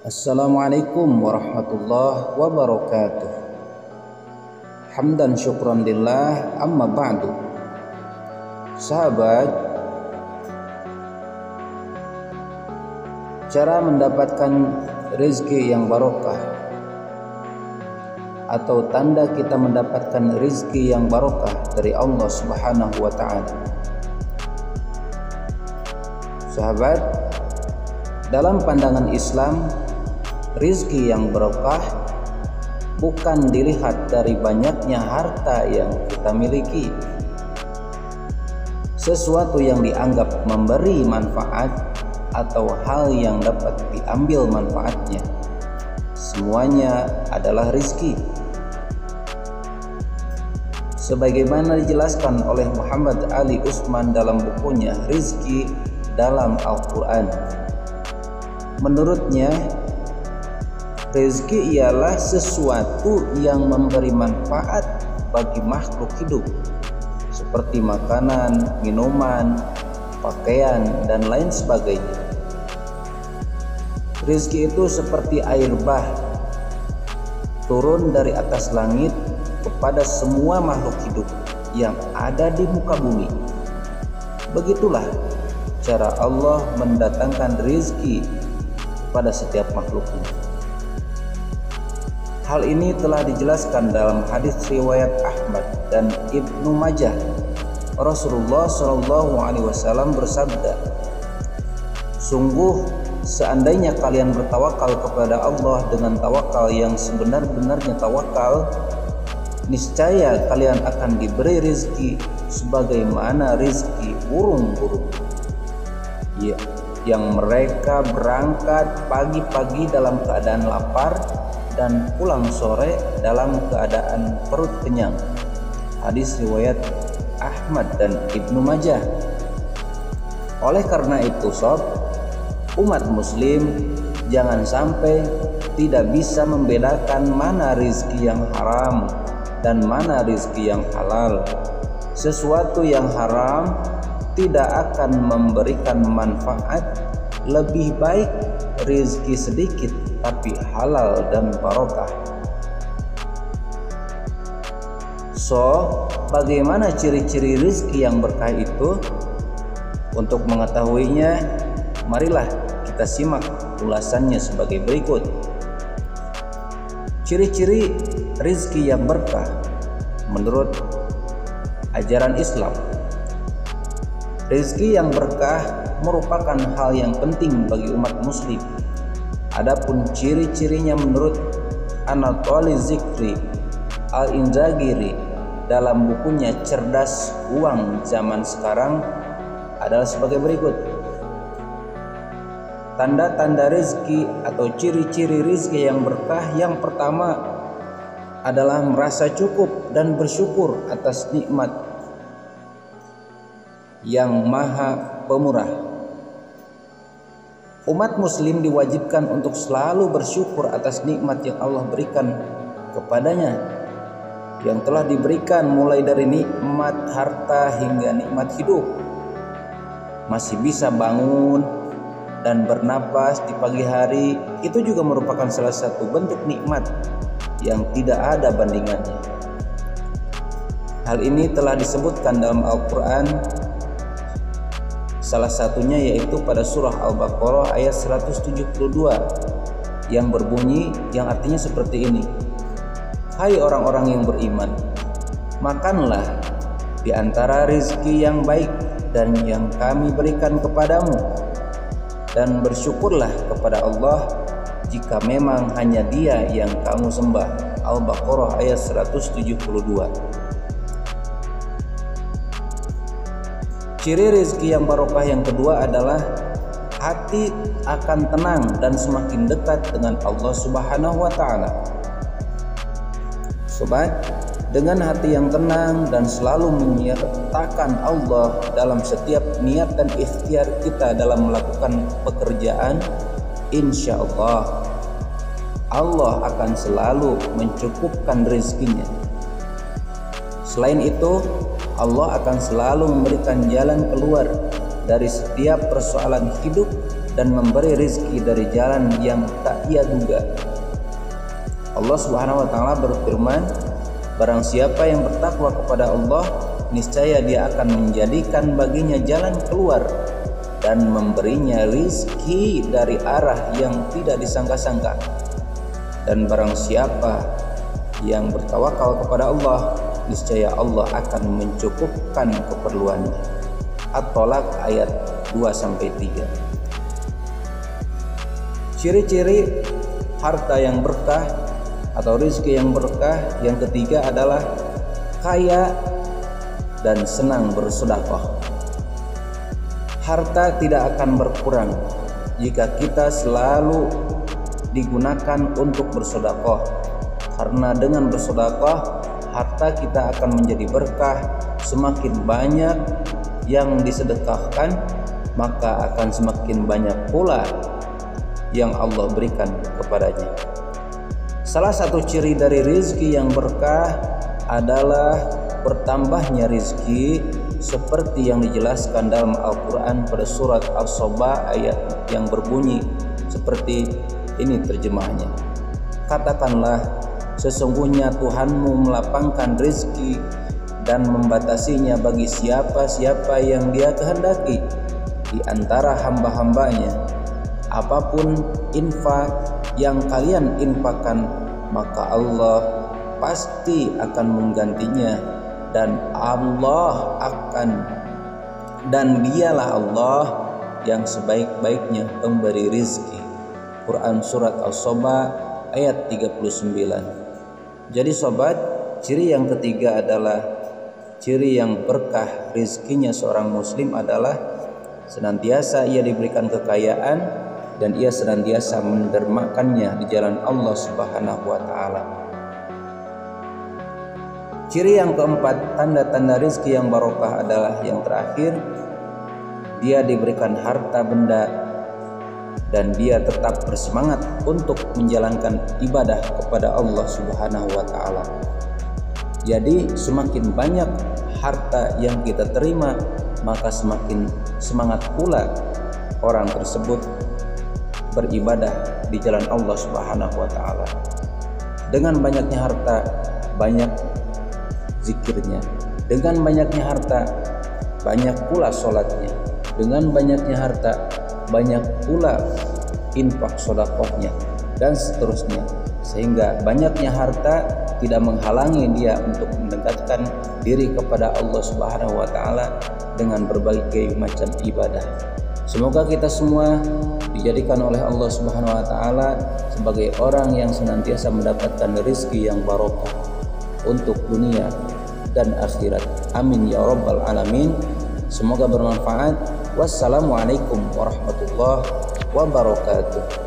Assalamualaikum warahmatullahi wabarakatuh. Hamdan syukran lillah, amma ba'du. Sahabat, cara mendapatkan rezeki yang barokah atau tanda kita mendapatkan rezeki yang barokah dari Allah Subhanahu wa taala. Sahabat, dalam pandangan Islam, rizki yang barokah bukan dilihat dari banyaknya harta yang kita miliki, sesuatu yang dianggap memberi manfaat atau hal yang dapat diambil manfaatnya. Semuanya adalah rizki. Sebagaimana dijelaskan oleh Muhammad Ali Usman dalam bukunya Rizki dalam Al-Quran. Menurutnya, rezeki ialah sesuatu yang memberi manfaat bagi makhluk hidup seperti makanan, minuman, pakaian, dan lain sebagainya. Rezeki itu seperti air bah, turun dari atas langit kepada semua makhluk hidup yang ada di muka bumi. Begitulah cara Allah mendatangkan rezeki pada setiap makhluknya. Hal ini telah dijelaskan dalam hadis riwayat Ahmad dan Ibnu Majah. Rasulullah Shallallahu Alaihi Wasallam bersabda, "Sungguh seandainya kalian bertawakal kepada Allah dengan tawakal yang sebenar-benarnya tawakal, niscaya kalian akan diberi rezeki sebagaimana rezeki burung-burung yang mereka berangkat pagi-pagi dalam keadaan lapar dan pulang sore dalam keadaan perut kenyang." Hadis riwayat Ahmad dan Ibnu Majah. Oleh karena itu, umat muslim jangan sampai tidak bisa membedakan mana rezeki yang haram dan mana rezeki yang halal. Sesuatu yang haram tidak akan memberikan manfaat. Lebih baik rezeki sedikit tapi halal dan barokah. Bagaimana ciri-ciri rezeki yang berkah itu? Untuk mengetahuinya, marilah kita simak ulasannya sebagai berikut. Ciri-ciri rezeki yang berkah menurut ajaran Islam. Rezeki yang berkah merupakan hal yang penting bagi umat muslim. Adapun ciri-cirinya menurut Anatoli Zikri Al-Inzagiri dalam bukunya Cerdas Uang Zaman Sekarang adalah sebagai berikut. Tanda-tanda rezeki atau ciri-ciri rezeki yang berkah yang pertama adalah merasa cukup dan bersyukur atas nikmat yang maha pemurah. Umat muslim diwajibkan untuk selalu bersyukur atas nikmat yang Allah berikan kepadanya, yang telah diberikan mulai dari nikmat harta hingga nikmat hidup. Masih bisa bangun dan bernapas di pagi hari, itu juga merupakan salah satu bentuk nikmat yang tidak ada bandingannya. Hal ini telah disebutkan dalam Al-Quran, salah satunya yaitu pada surah Al-Baqarah ayat 172 yang berbunyi, yang artinya seperti ini: "Hai orang-orang yang beriman, makanlah di antara rezeki yang baik dan yang kami berikan kepadamu, dan bersyukurlah kepada Allah jika memang hanya Dia yang kamu sembah." Al-Baqarah ayat 172. Ciri rezeki yang barokah yang kedua adalah hati akan tenang dan semakin dekat dengan Allah Subhanahu wa taala. Sobat, dengan hati yang tenang dan selalu menyertakan Allah dalam setiap niat dan ikhtiar kita dalam melakukan pekerjaan, insya Allah Allah akan selalu mencukupkan rezekinya. Selain itu, Allah akan selalu memberikan jalan keluar dari setiap persoalan hidup dan memberi rizki dari jalan yang tak ia duga. Allah Subhanahu wa taala berfirman, barang siapa yang bertakwa kepada Allah, niscaya Dia akan menjadikan baginya jalan keluar dan memberinya rizki dari arah yang tidak disangka-sangka. Dan barang siapa yang bertawakal kepada Allah, niscaya Allah akan mencukupkan keperluannya. At-Tolaq ayat 2-3. Ciri-ciri harta yang berkah atau rizki yang berkah yang ketiga adalah kaya dan senang bersedekah. Harta tidak akan berkurang jika kita selalu digunakan untuk bersedekah, karena dengan bersedekah harta kita akan menjadi berkah. Semakin banyak yang disedekahkan, maka akan semakin banyak pula yang Allah berikan kepadanya. Salah satu ciri dari rizki yang berkah adalah bertambahnya rizki seperti yang dijelaskan dalam Al-Quran pada surat As-Saba ayat yang berbunyi seperti ini terjemahnya. Katakanlah, sesungguhnya Tuhanmu melapangkan rizki dan membatasinya bagi siapa-siapa yang Dia kehendaki di antara hamba-hambanya. Apapun infak yang kalian infakkan, maka Allah pasti akan menggantinya, dan Dialah Allah yang sebaik-baiknya pemberi rizki. Quran surat As-Saba ayat 39. Jadi sobat, ciri yang ketiga adalah ciri yang berkah rizkinya seorang muslim adalah senantiasa ia diberikan kekayaan dan ia senantiasa mendermakannya di jalan Allah Subhanahu wa taala. Ciri yang keempat, tanda-tanda rizki yang barokah adalah yang terakhir, dia diberikan harta benda dan dia tetap bersemangat untuk menjalankan ibadah kepada Allah Subhanahu wa taala. Jadi semakin banyak harta yang kita terima, maka semakin semangat pula orang tersebut beribadah di jalan Allah Subhanahu wa taala. Dengan banyaknya harta, banyak zikirnya. Dengan banyaknya harta, banyak pula sholatnya. Dengan banyaknya harta, banyak pula infak sedekahnya, dan seterusnya. Sehingga banyaknya harta tidak menghalangi dia untuk mendekatkan diri kepada Allah Subhanahu wa taala dengan berbagai macam ibadah. Semoga kita semua dijadikan oleh Allah Subhanahu wa taala sebagai orang yang senantiasa mendapatkan rezeki yang barokah untuk dunia dan akhirat. Amin ya rabbal alamin. Semoga bermanfaat. Wassalamualaikum warahmatullahi wabarakatuh.